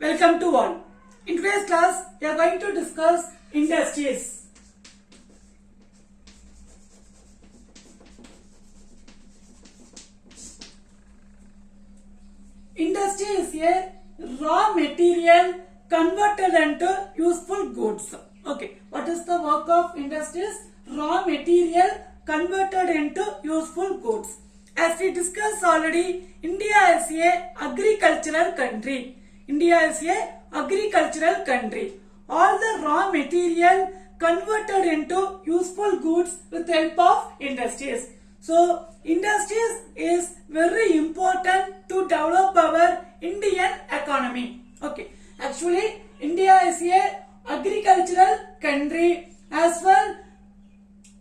Welcome to all. In today's class, we are going to discuss industries. Industry is a raw material converted into useful goods. Okay, what is the work of industries? Raw material converted into useful goods. As we discussed already, India is a agricultural country. India is a agricultural country. All the raw material converted into useful goods with the help of industries. So, industries is very important to develop our Indian economy. Okay, actually, India is a agricultural country as well.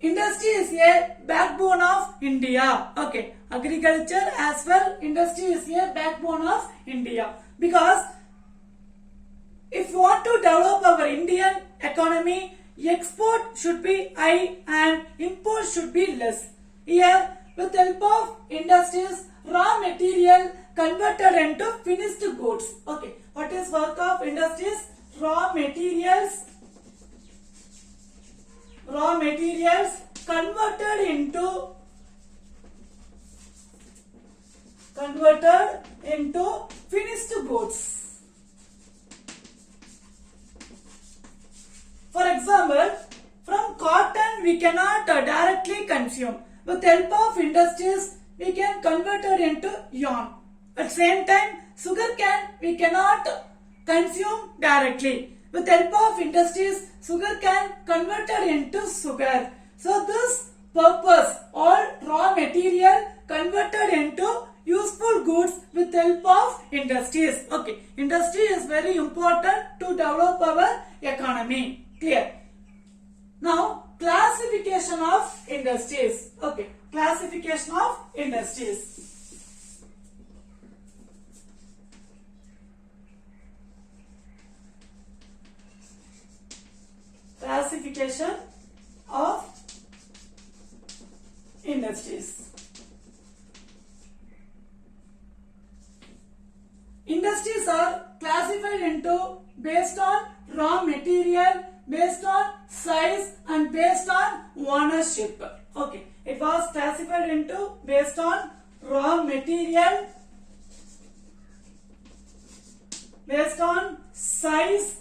Industry is a backbone of India. Okay, agriculture as well, industry is a backbone of India. Because if we want to develop our Indian economy, export should be high and import should be less. Here, with the help of industries, raw material converted into finished goods. Okay, what is work of industries? Raw materials converted into finished goods. For example, from cotton we cannot directly consume. With the help of industries, we can convert it into yarn. At the same time, sugar cane we cannot consume directly. With the help of industries, sugar cane converted into sugar. So this purpose, all raw material converted into useful goods with the help of industries. Okay, industry is very important to develop our economy. Clear? Now, classification of industries. Okay, classification of industries. Classification of industries. Industries are classified into based on raw material, based on size and based on ownership. Okay, it was classified into based on raw material, based on size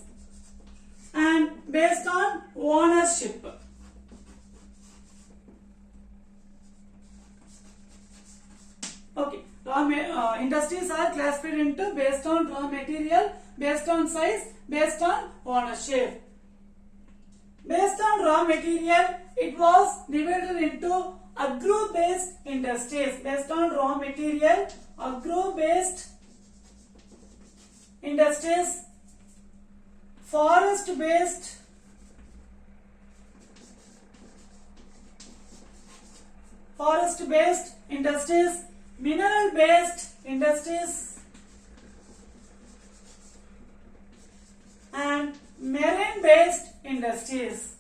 and based on ownership. Okay, industries are classified into based on raw material, based on size, based on ownership. Based on raw material, it was divided into agro-based industries. Based on raw material, agro-based industries, forest-based industries, mineral-based industries, and marine-based industries.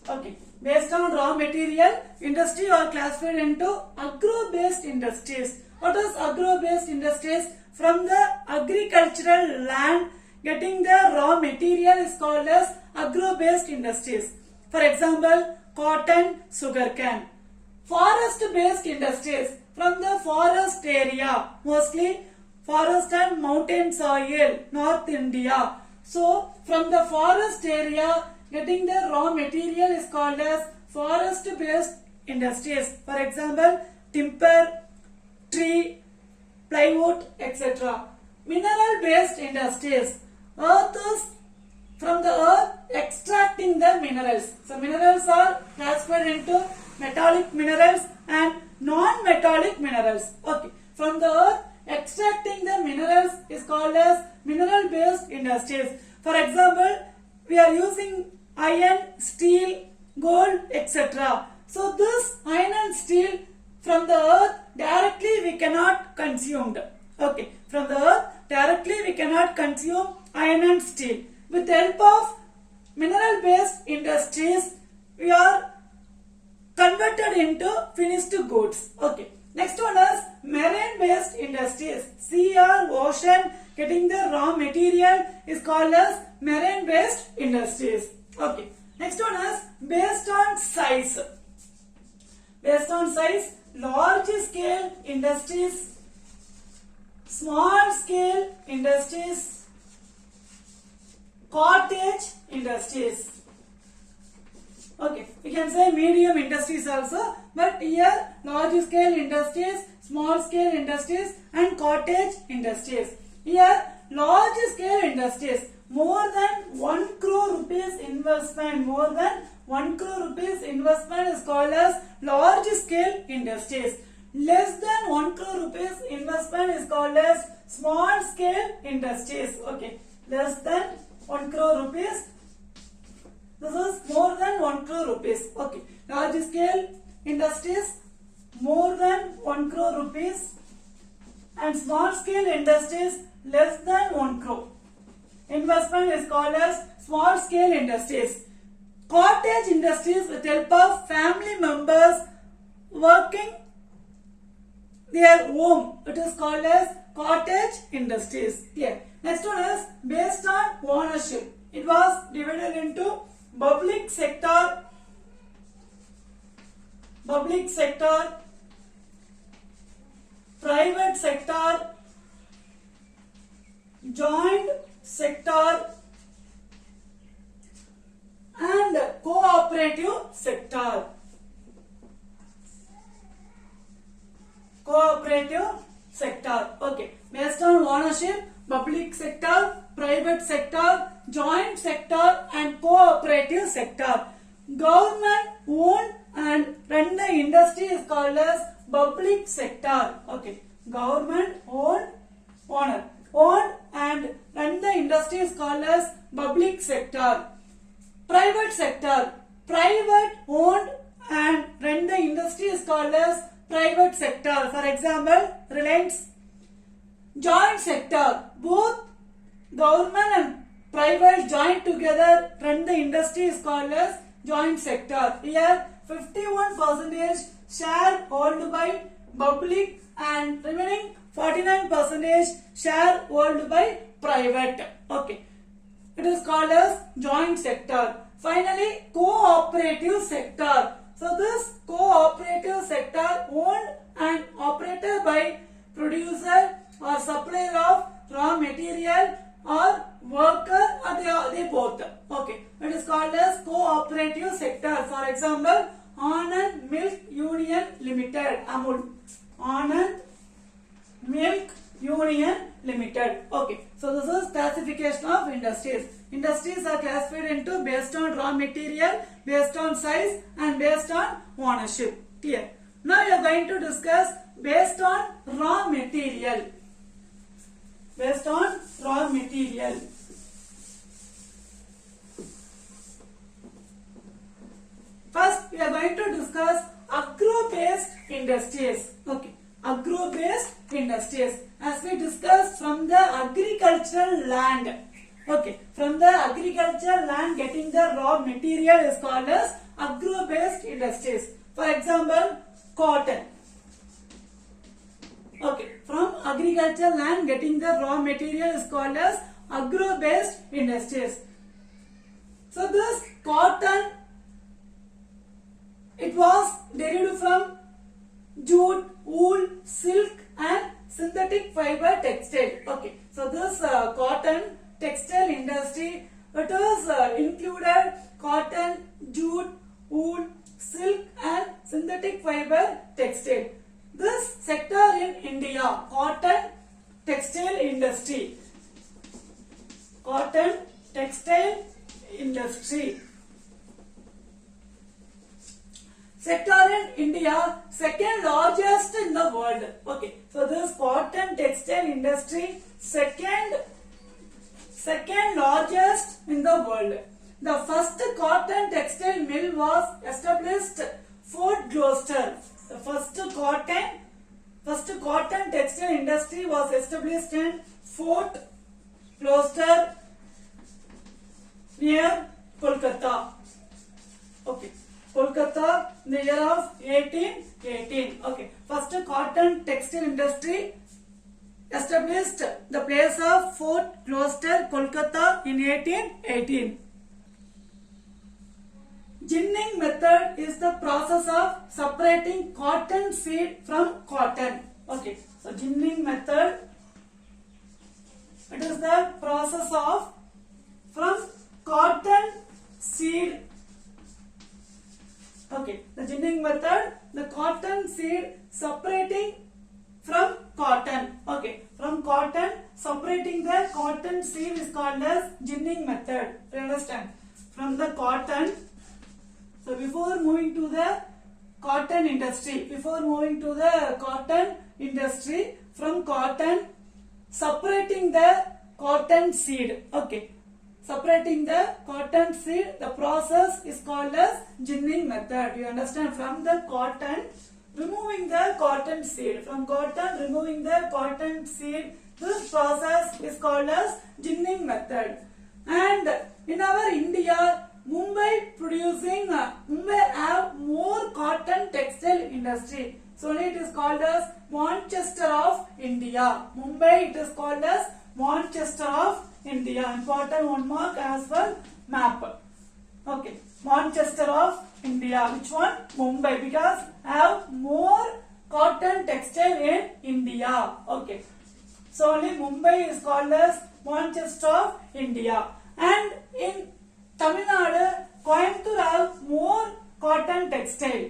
Okay, based on raw material, industry are classified into agro-based industries. What is agro-based industries? From the agricultural land, getting the raw material is called as agro-based industries. For example, cotton, sugarcane. Forest-based industries, from the forest area, mostly forest and mountain soil, North India. So, from the forest area, getting the raw material is called as forest-based industries. For example, timber, tree, plywood, etc. Mineral-based industries. Earth is from the earth extracting the minerals. So, minerals are classified into metallic minerals and non-metallic minerals. Okay, from the earth extracting the minerals is called as mineral-based industries. For example, we are using iron, steel, gold, etc. So this iron and steel from the earth directly we cannot consume. Okay, from the earth directly we cannot consume iron and steel. With the help of mineral-based industries, we are converted into finished goods. Okay. Next one is marine based industries. Sea or ocean getting the raw material is called as marine based industries. Okay. Next one is based on size. Based on size, large scale industries, small scale industries, cottage industries. Okay, we can say medium industries also, but here large scale industries, small scale industries and cottage industries. Here large scale industries, more than 1 crore rupees investment, more than 1 crore rupees investment is called as large scale industries. Less than 1 crore rupees investment is called as small scale industries. Okay, less than 1 crore rupees. This is more than 1 crore rupees. Okay, large scale industries more than 1 crore rupees and small scale industries less than 1 crore. Investment is called as small scale industries. Cottage industries with help of family members working their home. It is called as cottage industries. Here. Next one is based on ownership. It was divided into public sector, private sector, joint sector and cooperative sector. Cooperative sector. Okay. Based on ownership, public sector, private sector, joint sector and cooperative sector. Government owned and run the industry is called as public sector. Okay. Government owned and run the industry is called as public sector. Private sector, private owned and run the industry is called as private sector. For example, Reliance. Joint sector, both government and private joint together run the industry is called as joint sector. Here 51% share held by public and remaining 49% share held by private. Okay. It is called as joint sector. Finally, cooperative sector. So this cooperative sector owned and operated by producer or supplier of raw material or worker or they both. Okay. It is called as cooperative sector. For example, Anand Milk Union Limited, Amul. Anand Milk Union Limited. Okay. So this is classification of industries. Industries are classified into based on raw material, based on size and based on ownership. Here. Now we are going to discuss based on raw material. Based on raw material. First, we are going to discuss agro-based industries. Okay, agro-based industries. As we discussed from the agricultural land. Okay, from the agricultural land getting the raw material is called as agro-based industries. For example, cotton. Okay, from agricultural land getting the raw material is called as agro-based industries. So this cotton, it was derived from jute, wool, silk and synthetic fiber textile. Okay, so this cotton textile industry, it is included cotton, jute, wool, silk and synthetic fiber textile. This sector in India, cotton textile industry. Cotton textile industry. Sector in India, second largest in the world. Okay, so this cotton textile industry, second largest in the world. The first cotton textile mill was established Fort Gloucester. The first cotton textile industry was established in Fort Gloucester near Kolkata. Okay, Kolkata in the year of 1818. Okay, first cotton textile industry established the place of Fort Gloucester, Kolkata in 1818. Ginning method is the process of separating cotton seed from cotton. Okay, so ginning method, it is the process of from cotton seed. Okay, the ginning method, the cotton seed separating from cotton. Okay, from cotton separating the cotton seed is called as ginning method. You understand? From the cotton. So before moving to the cotton industry, from cotton separating the cotton seed. Okay, separating the cotton seed, the process is called as ginning method. You understand? From the cotton, removing the cotton seed. From cotton, removing the cotton seed. This process is called as ginning method. And in our India, Mumbai have more cotton textile industry. So it is called as Manchester of India. Mumbai, it is called as Manchester of India. Important one mark as well map. Okay, Manchester of India. Which one? Mumbai, because have more cotton textile in India. Okay, so only Mumbai is called as Manchester of India. And in Tamil Nadu, Coimbatore have more cotton textile.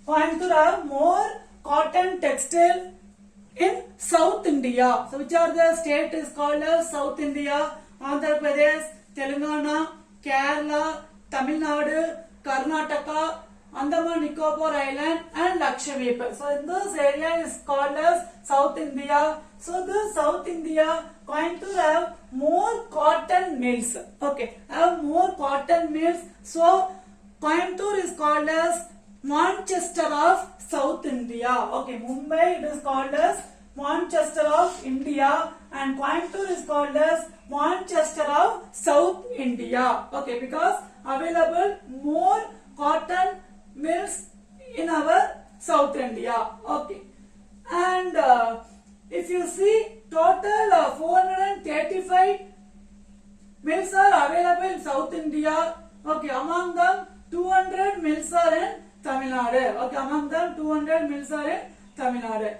Coimbatore have more cotton textile in South India. So which are the state is called as South India? Andhra Pradesh, Telangana, Kerala, Tamil Nadu, Karnataka, Andaman Nicobar Island and Lakshadweep. So in this area is called as South India. So this South India, Coimbatore have more cotton mills. Okay, have more cotton mills. So Coimbatore is called as Manchester of South India. Okay, Mumbai, it is called as Manchester of India and Coimbatore is called as Manchester of South India. Okay, because available more cotton mills in our South India. Okay, and if you see total 435 mills are available in South India. Okay, among them 200 mills are in Tamil Nadu. Okay, among them 200 mills are in Tamil Nadu.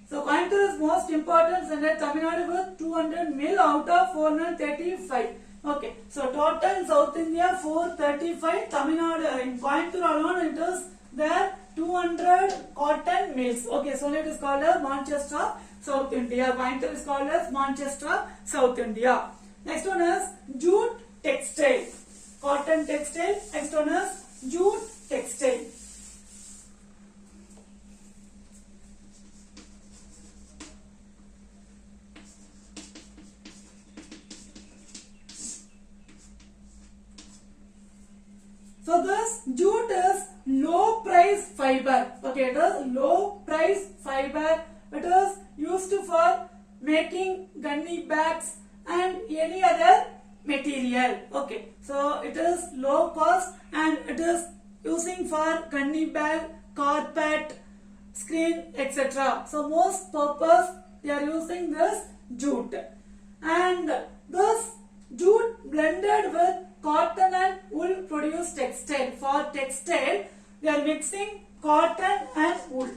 So Coimbatore is most important in Tamil Nadu with 200 mill out of 435. Okay, so total in South India 435. Tamil Nadu in Coimbatore alone it is there 200 cotton mills. Okay, so it is called as Manchester South India. Coimbatore is called as Manchester South India. Next one is jute textile. Cotton textile. Next one is jute textile. So this jute is low price fiber. Okay, it is low price fiber. It is used for making gunny bags and any other material. Okay, so it is low cost and it is using for gunny bag, carpet, screen, etc. So most purpose they are using this jute. And this jute blended with cotton and wool produce textile. For textile, they are mixing cotton and wool.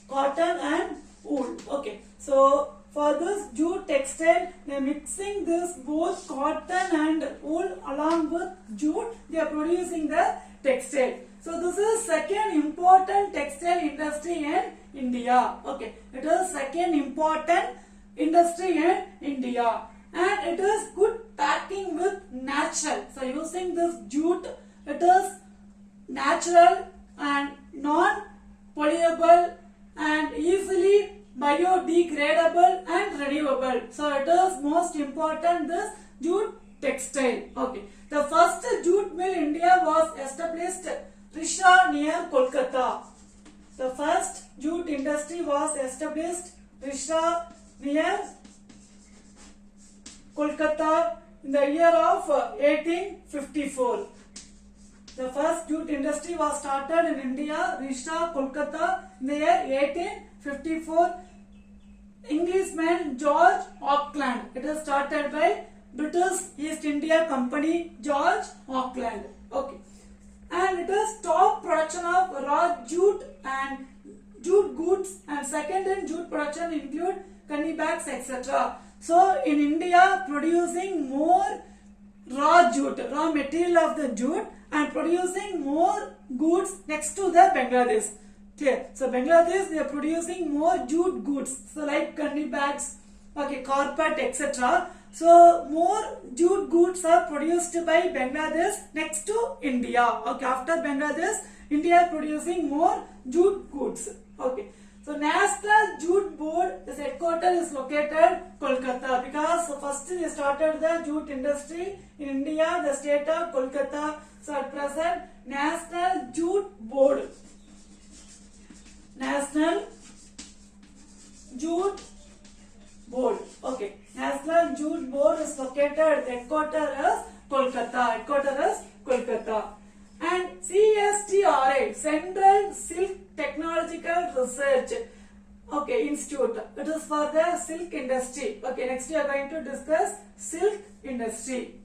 Cotton and wool. Okay. So for this jute textile, they are mixing this both cotton and wool along with jute. They are producing the textile. So this is second important textile industry in India. Okay. It is second important industry in India. And it is good packing with natural. So using this jute, it is natural and non-polluable and easily biodegradable and renewable. So it is most important this jute textile. Okay. The first jute mill in India was established Risha near Kolkata. The first jute industry was established Risha near Kolkata in the year of 1854. The first jute industry was started in India, Risha, Kolkata in the year 1854. Englishman George Auckland. It is started by British East India Company, George Auckland. Okay. And it is top production of raw jute and jute goods, and second in jute production include candy bags, etc. So in India, producing more raw jute, raw material of the jute, and producing more goods next to the Bangladesh. Clear? So Bangladesh, they are producing more jute goods, so like candy bags, okay, carpet, etc. So more jute goods are produced by Bangladesh next to India. Okay, after Bangladesh, India is producing more jute goods. Okay. So National Jute Board, its headquarters is located Kolkata, because first they started the jute industry in India, the state of Kolkata. So at present, National Jute Board, National Jute Board, okay, National Jute Board is located, the headquarters is Kolkata. And CSTRI, Central Silk Technological Research, okay, Institute. It is for the silk industry. Okay, next we are going to discuss silk industry.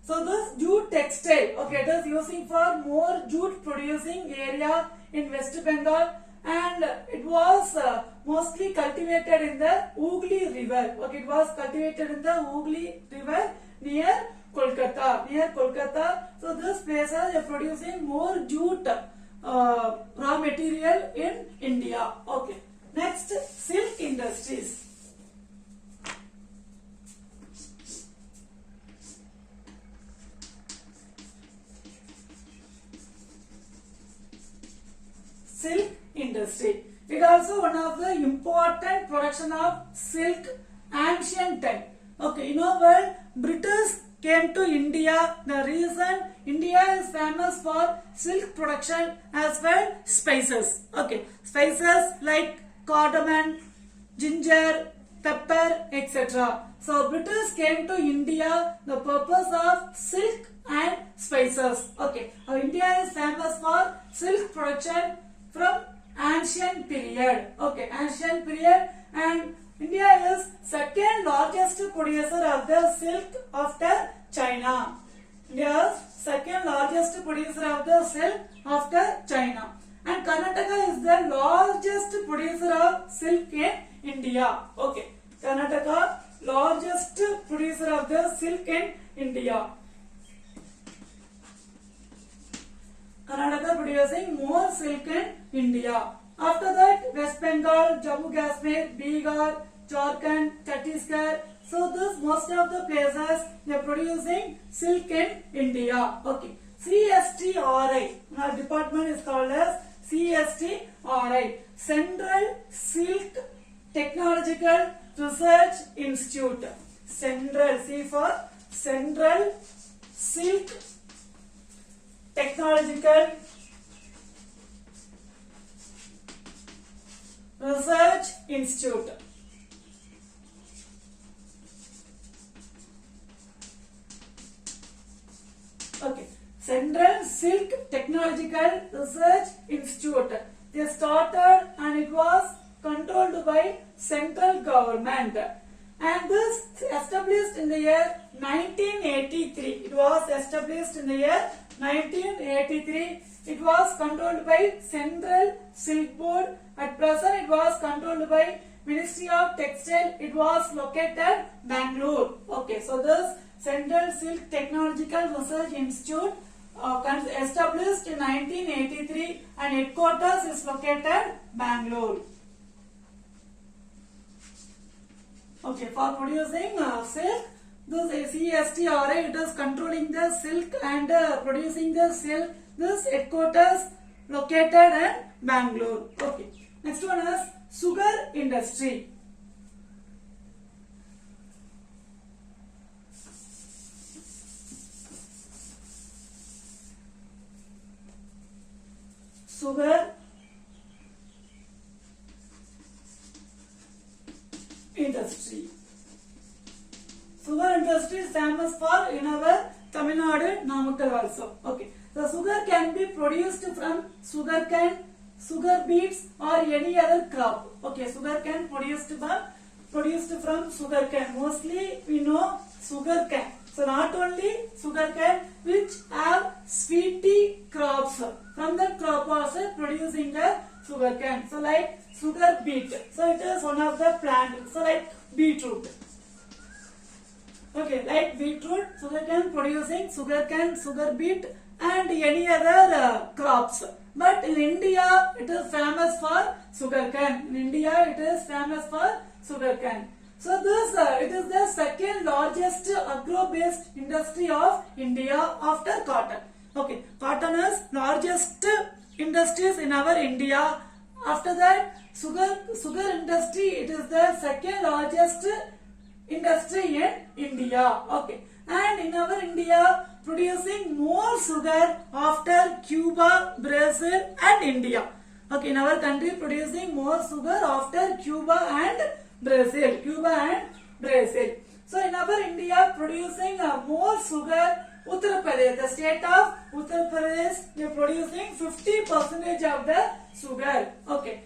So this jute textile, okay, it is using for more jute producing area in West Bengal, and it was mostly cultivated in the Hooghly River. Okay, it was cultivated in the Hooghly River near Kolkata. So this places are producing more jute raw material in India. Okay. Next, silk industries. Silk industry. It is also one of the important production of silk ancient time. Okay, you know when British came to India, the reason India is famous for silk production as well spices. Okay, spices like cardamom, ginger, pepper, etc. So British came to India the purpose of silk and spices. Okay, India is famous for silk production from ancient period. Okay, ancient period, and India is second largest producer of the silk after China. India is second largest producer of the silk after China. And Karnataka is the largest producer of silk in India. Okay, Karnataka largest producer of the silk in India. Karnataka producing more silk in India. After that, West Bengal, Jammu Kashmir, Bihar, Jharkhand, Chhattisgarh. So this most of the places they are producing silk in India. Okay. CSTRI. Our department is called as CSTRI, Central Silk Technological Research Institute. Central, C for Central Silk Technological Research Institute. Okay, Central Silk Technological Research Institute. They started and it was controlled by central government. And this established in the year 1983. It was established in the year 1983. It was controlled by Central Silk Board. At present, it was controlled by Ministry of Textile. It was located Bangalore. Okay, so this Central Silk Technological Research Institute established in 1983 and headquarters is located Bangalore. Okay, for producing silk, this CSTRI, it is controlling the silk and producing the silk. This headquarters located in Bangalore. Okay. Next one is sugar industry. Sugar famous for in our Tamil Nadu, Namakkal also. Okay. The sugar can be produced from sugar cane, sugar beets or any other crop. Okay, sugar cane produced from sugar cane. Mostly we know sugar cane. So not only sugar cane which have sweety crops. From the crop also producing the sugar cane. So like sugar beet. So it is one of the plant. So like beetroot. Okay, like beetroot, sugar cane producing sugar cane, sugar beet and any other crops. But in India, it is famous for sugar cane. In India, it is famous for sugar cane. So this it is the second largest agro-based industry of India after cotton. Okay, cotton is largest industries in our India. After that, sugar industry, it is the second largest industry in India. Okay, and in our India, producing more sugar after Cuba, Brazil and India. Okay, in our country producing more sugar after Cuba and Brazil. So in our India producing more sugar, Uttar Pradesh, the state of Uttar Pradesh, they are producing 50% of the sugar. Okay,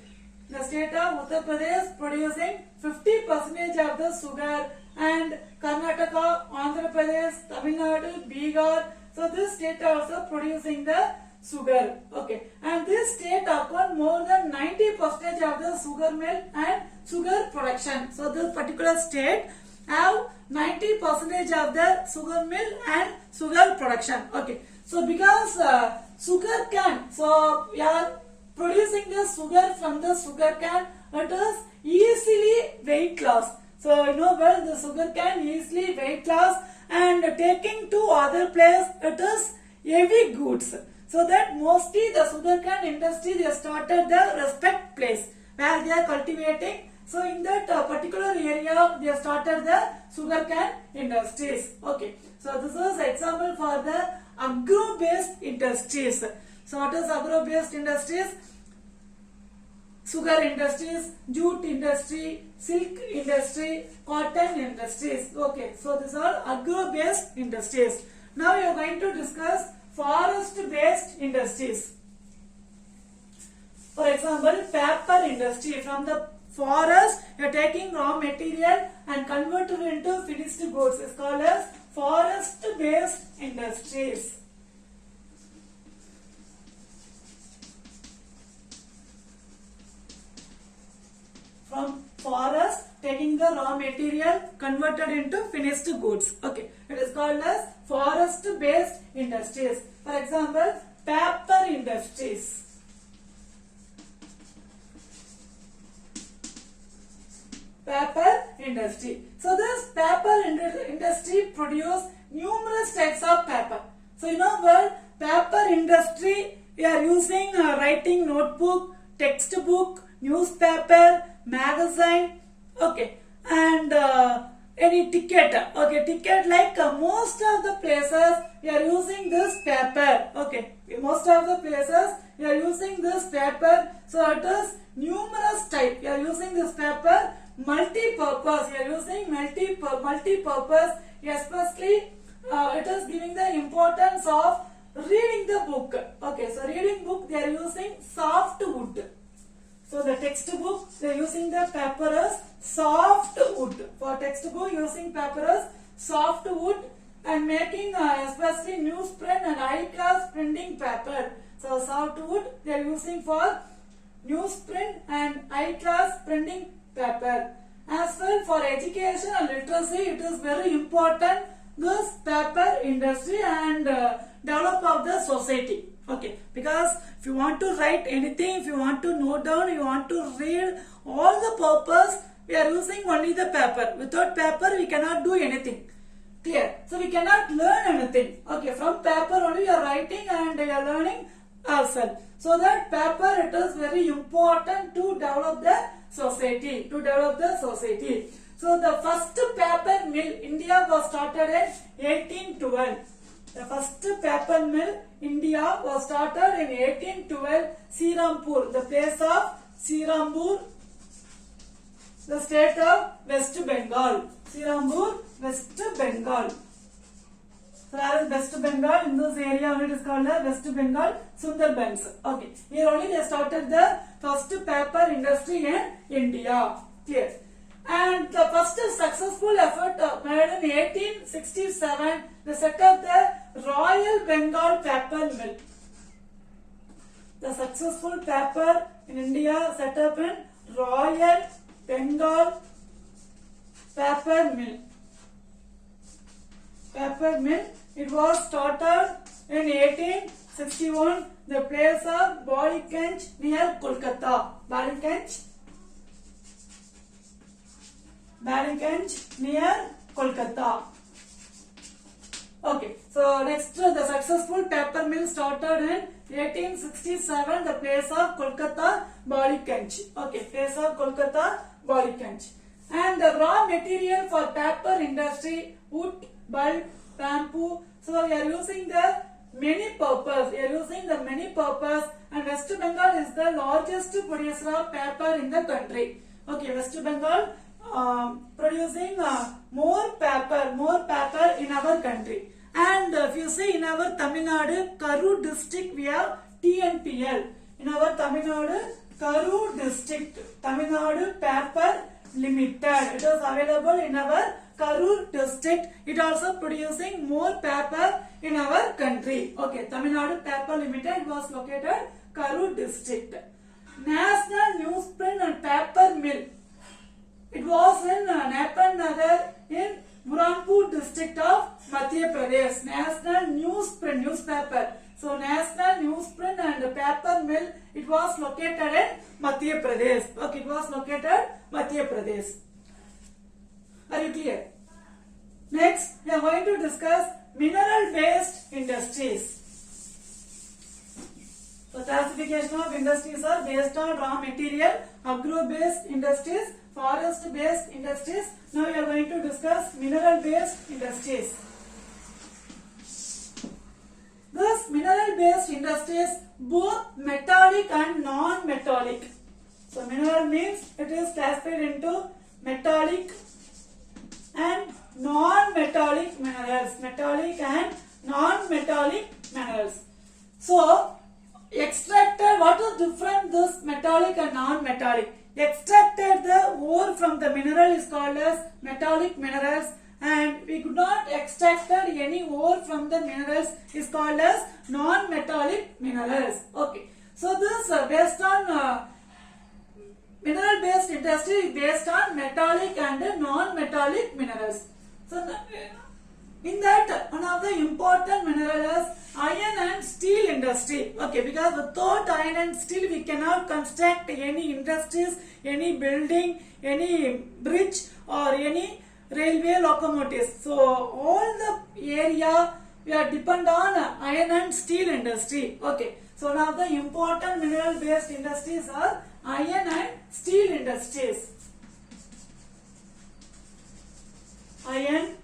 the state of Uttar Pradesh producing 50% of the sugar, and Karnataka, Andhra Pradesh, Tamil Nadu, Bihar. So this state also producing the sugar. Okay, and this state account more than 90% of the sugar mill and sugar production. So this particular state have 90% of the sugar mill and sugar production. Okay, so because sugar cane, so we are producing the sugar from the sugar cane, it is easily weight loss. So you know well the sugar cane easily weight loss and taking to other place it is heavy goods. So that mostly the sugar cane industry they started the respect place where they are cultivating. So in that particular area they started the sugar cane industries. Okay. So this is example for the agro-based industries. So what is agro-based industries? Sugar industries, jute industry, silk industry, cotton industries. Okay, so these are agro-based industries. Now we are going to discuss forest-based industries. For example, paper industry. From the forest, you are taking raw material and converted into finished goods. It's called as forest-based industries. From forest, taking the raw material, converted into finished goods. Okay, it is called as forest-based industries. For example, paper industries. Paper industry. So this paper industry produce numerous types of paper. So you know well, paper industry we are using writing notebook, textbook, newspaper, magazine, okay, and any ticket, okay, ticket like most of the places we are using this paper, okay, most of the places we are using this paper. So it is numerous type. We are using this paper multi-purpose. We are using multi-purpose, especially it is giving the importance of reading the book. Okay, so reading book they are using soft wood. So the textbook they are using the paper as soft wood. For textbook using paper as soft wood and making especially newsprint and high class printing paper. So soft wood they are using for newsprint and high class printing paper. As well for education and literacy it is very important this paper industry and develop of the society. Okay, because if you want to write anything, if you want to note down, you want to read, all the purpose we are using only the paper. Without paper we cannot do anything. Clear? So we cannot learn anything. Okay, from paper only you are writing and you are learning ourselves. So that paper it is very important to develop the society. So the first paper mill India was started in 1812. The first paper mill India was started in 1812. Srirampur, the place of Srirampur, the state of West Bengal. Srirampur, West Bengal. So where is West Bengal? In this area only it is called the West Bengal Sundarbans. Okay. Here only they started the first paper industry in India. Clear. And the first successful effort made in 1867, they set up the Royal Bengal Paper Mill. The successful paper in India set up in Royal Bengal Paper Mill. Paper Mill. It was started in 1861. The place of Ballygunge near Kolkata. Ballygunge near Kolkata. Okay, so next the successful paper mill started in 1867. The place of Kolkata, Ballygunge. Okay, place of Kolkata, Ballygunge. And the raw material for paper industry, wood, bulb, bamboo. So we are using the many purpose. We are using the many purpose, and West Bengal is the largest producer of paper in the country. Okay, West Bengal producing more paper in our country. And if you see in our Tamil Nadu, Karur district, we have TNPL. In our Tamil Nadu, Karur district, Tamil Nadu Paper Limited. It is available in our Karur district. It also producing more paper in our country. Okay, Tamil Nadu Paper Limited was located Karur district. National Newsprint and Paper Mill. It was in Napan Nagar in Burhanpur district of Madhya Pradesh. National Newsprint, newspaper. So National Newsprint and Paper Mill, it was located in Madhya Pradesh. Okay, it was located Madhya Pradesh. Are you clear? Next, we are going to discuss mineral-based industries. So classification of industries are based on raw material, agro-based industries, forest-based industries. Now we are going to discuss mineral-based industries. This mineral-based industries, both metallic and non-metallic. So mineral means it is classified into metallic and non-metallic minerals. Metallic and non-metallic minerals. So extracted, what is different this metallic and non-metallic? Extracted the ore from the mineral is called as metallic minerals, and we could not extracted any ore from the minerals is called as non-metallic minerals. Okay, so this based on mineral based industry is based on metallic and non-metallic minerals. So in that, one of the important minerals is iron and steel industry. Okay, because without iron and steel we cannot construct any industries, any building, any bridge or any railway locomotives. So all the area we are depend on iron and steel industry. Okay, so one of the important mineral based industries are iron and steel industries. Iron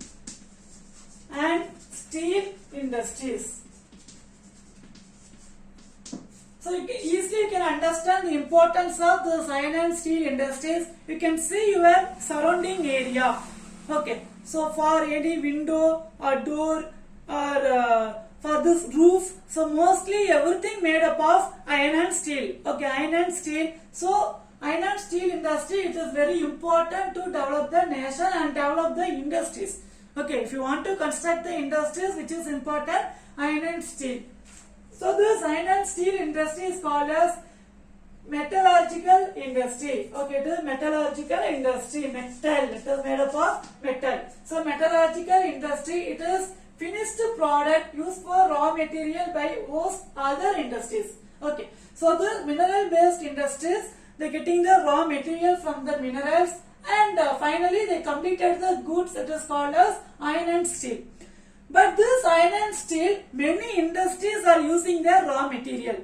and steel industries. So you can understand the importance of the iron and steel industries. You can see your surrounding area. Okay, so for any window or door or for this roof, so mostly everything made up of iron and steel. Okay, iron and steel. So iron and steel industry, it is very important to develop the nation and develop the industries. Okay, if you want to construct the industries, which is important, iron and steel. So this iron and steel industry is called as metallurgical industry. Okay, it is metallurgical industry. Metal, it is made up of metal. So metallurgical industry, it is finished product used for raw material by most other industries. Okay, so the mineral based industries, they getting the raw material from the minerals, and finally they completed the goods, that is called as iron and steel. But this iron and steel, many industries are using their raw material.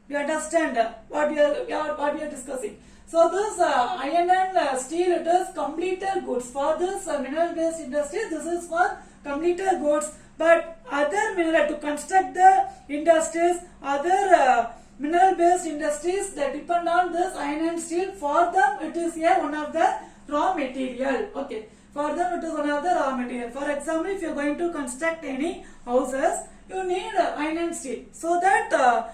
You understand what we are discussing. So this iron and steel, it is completed goods. For this mineral based industry, this is for completed goods. But other mineral, to construct the industries, other mineral based industries, they depend on this iron and steel. For them, it is one of the raw material. Okay. For them, it is one of the raw material. For example, if you are going to construct any houses, you need iron and steel. So that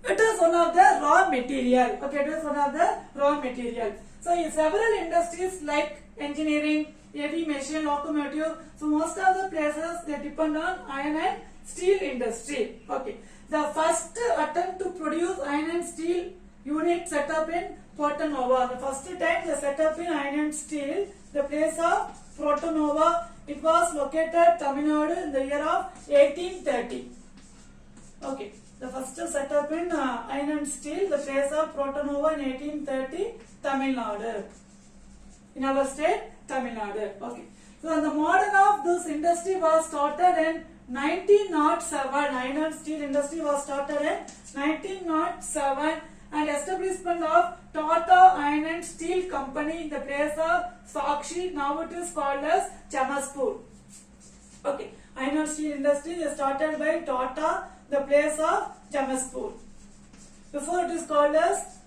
it is one of the raw material. Okay, it is one of the raw material. So in several industries like engineering, heavy machine, locomotive, so most of the places they depend on iron and steel industry. Okay, the first attempt to produce iron and steel unit set up in Porto Novo. The first time they set up in iron and steel, the place of Porto Novo. It was located Tamil Nadu in the year of 1830. Okay, the first set up in iron and steel, the place of Porto Novo in 1830, Tamil Nadu. In our state, Tamil Nadu. Okay. So the model of this industry was started in 1907. Iron and steel industry was started in 1907, and establishment of Tata Iron and Steel Company in the place of Sakshi. Now it is called as Chamaspur. Okay. Iron and steel industry is started by Tata, the place of Chamaspur. Before it is called as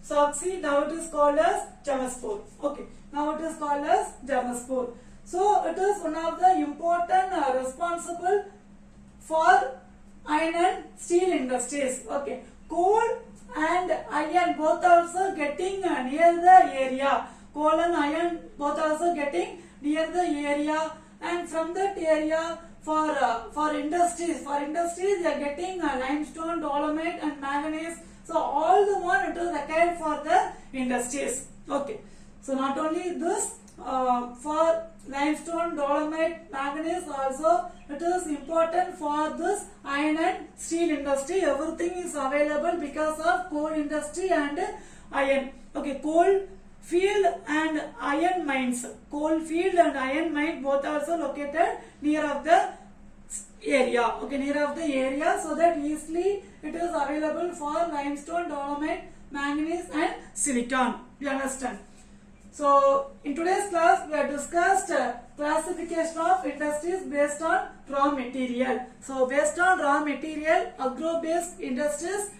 Sakshi, now it is called as Chamaspur. Okay. Now it is called as Chamaspur. So it is one of the important responsible for iron and steel industries. Okay. Coal and iron both also getting near the area. Coal and iron both also getting near the area, and from that area for industries they are getting limestone, dolomite and manganese. So all the one it is required for the industries. Okay. So not only this, for limestone, dolomite, manganese also it is important for this iron and steel industry. Everything is available because of coal industry and iron. Okay, coal field and iron mines. Coal field and iron mine both also located near of the area. Okay, near of the area, so that easily it is available for limestone, dolomite, manganese and silicon. You understand? So in today's class we have discussed classification of industries based on raw material. So based on raw material, agro based industries,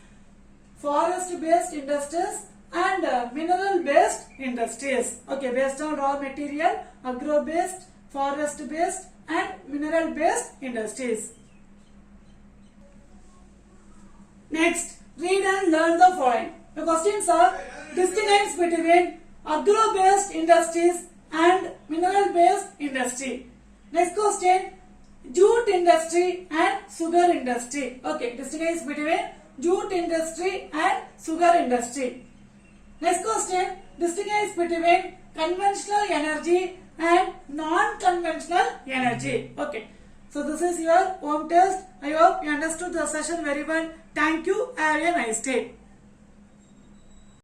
forest based industries and mineral based industries. Okay, based on raw material, agro based, forest based and mineral based industries. Next, read and learn the following. The questions are: distinguish between agro based industries and mineral based industry. Next question: jute industry and sugar industry. Okay, distinguish between jute industry and sugar industry. Next question: distinguish between conventional energy and non-conventional energy. Okay, so this is your home test. I hope you understood the session very well. Thank you. Have a nice day.